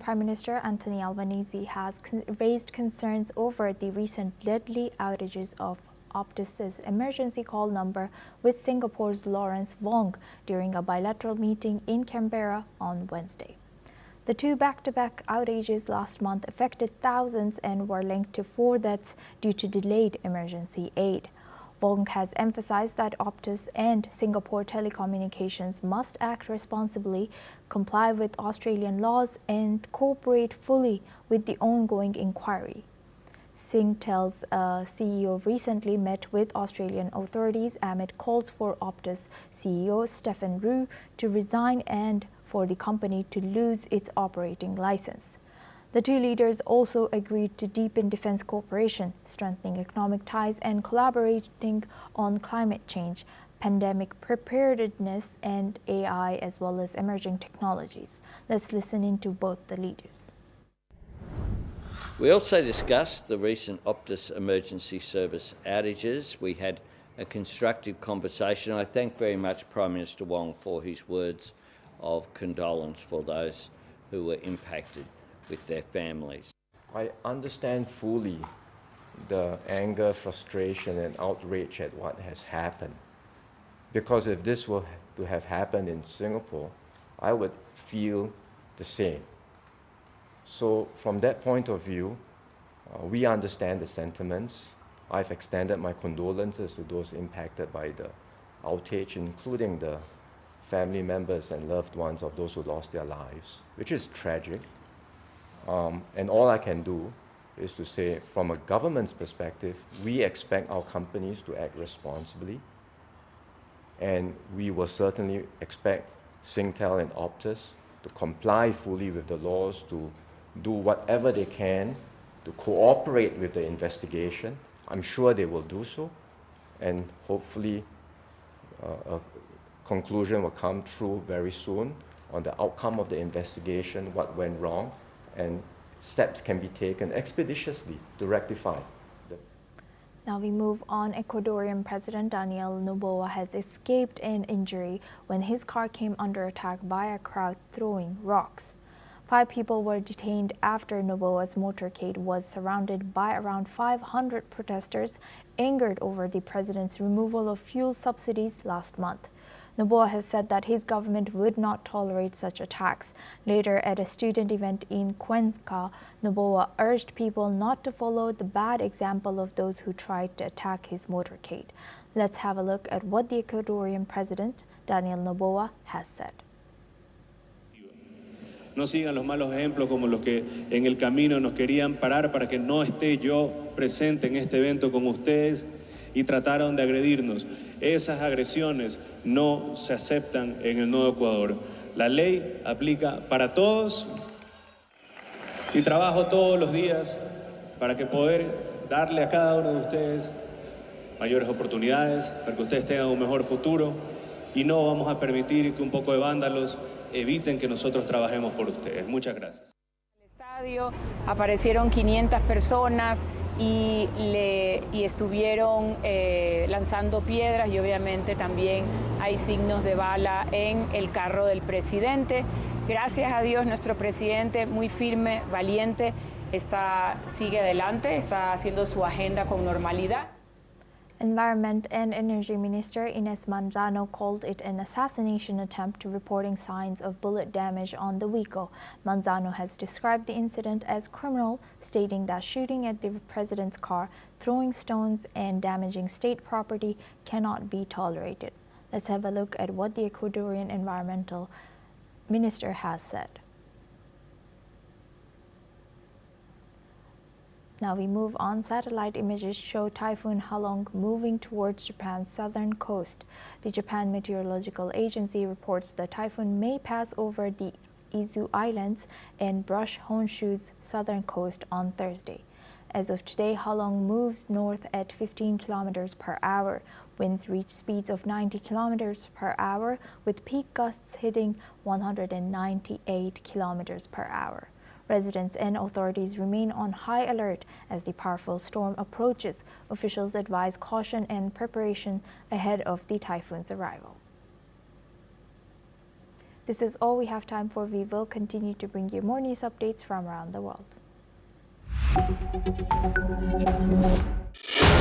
Prime Minister Anthony Albanese has raised concerns over the recent deadly outages of Optus's emergency call number with Singapore's Lawrence Wong during a bilateral meeting in Canberra on Wednesday. The two back-to-back outages last month affected thousands and were linked to 4 deaths due to delayed emergency aid. Wong has emphasized that Optus and Singapore Telecommunications must act responsibly, comply with Australian laws and cooperate fully with the ongoing inquiry. Singtel's CEO recently met with Australian authorities amid calls for Optus CEO Stephen Rue to resign and for the company to lose its operating license. The two leaders also agreed to deepen defense cooperation, strengthening economic ties and collaborating on climate change, pandemic preparedness and AI, as well as emerging technologies. Let's listen in to both the leaders. We also discussed the recent Optus emergency service outages. We had a constructive conversation. I thank very much Prime Minister Wong for his words of condolence for those who were impacted with their families. I understand fully the anger, frustration and outrage at what has happened. Because if this were to have happened in Singapore, I would feel the same. So from that point of view, we understand the sentiments. I've extended my condolences to those impacted by the outage, including the family members and loved ones of those who lost their lives, which is tragic. And all I can do is to say, from a government's perspective, we expect our companies to act responsibly. And we will certainly expect Singtel and Optus to comply fully with the laws, to do whatever they can to cooperate with the investigation. I'm sure they will do so. And hopefully a conclusion will come through very soon on the outcome of the investigation, what went wrong, and steps can be taken expeditiously to rectify them. Now we move on. Ecuadorian President Daniel Noboa has escaped an injury when his car came under attack by a crowd throwing rocks. 5 people were detained after Noboa's motorcade was surrounded by around 500 protesters angered over the president's removal of fuel subsidies last month. Noboa has said that his government would not tolerate such attacks. Later, at a student event in Cuenca, Noboa urged people not to follow the bad example of those who tried to attack his motorcade. Let's have a look at what the Ecuadorian President Daniel Noboa has said. No sigan los malos ejemplos como los que en el camino nos querían parar para que no esté yo presente en este evento con ustedes y trataron de agredirnos. Esas agresiones no se aceptan en el nuevo Ecuador. La ley aplica para todos y trabajo todos los días para que poder darle a cada uno de ustedes mayores oportunidades, para que ustedes tengan un mejor futuro y no vamos a permitir que un poco de vándalos eviten que nosotros trabajemos por ustedes. Muchas gracias. En el estadio aparecieron 500 personas y estuvieron lanzando piedras y obviamente también hay signos de bala en el carro del presidente. Gracias a Dios nuestro presidente, muy firme, valiente, sigue adelante, está haciendo su agenda con normalidad. Environment and Energy Minister Ines Manzano called it an assassination attempt, reporting signs of bullet damage on the vehicle. Manzano has described the incident as criminal, stating that shooting at the president's car, throwing stones and damaging state property cannot be tolerated. Let's have a look at what the Ecuadorian Environmental Minister has said. Now we move on. Satellite images show Typhoon Halong moving towards Japan's southern coast. The Japan Meteorological Agency reports the typhoon may pass over the Izu Islands and brush Honshu's southern coast on Thursday. As of today, Halong moves north at 15 kilometers per hour. Winds reach speeds of 90 kilometers per hour, with peak gusts hitting 198 kilometers per hour. Residents and authorities remain on high alert as the powerful storm approaches. Officials advise caution and preparation ahead of the typhoon's arrival. This is all we have time for. We will continue to bring you more news updates from around the world.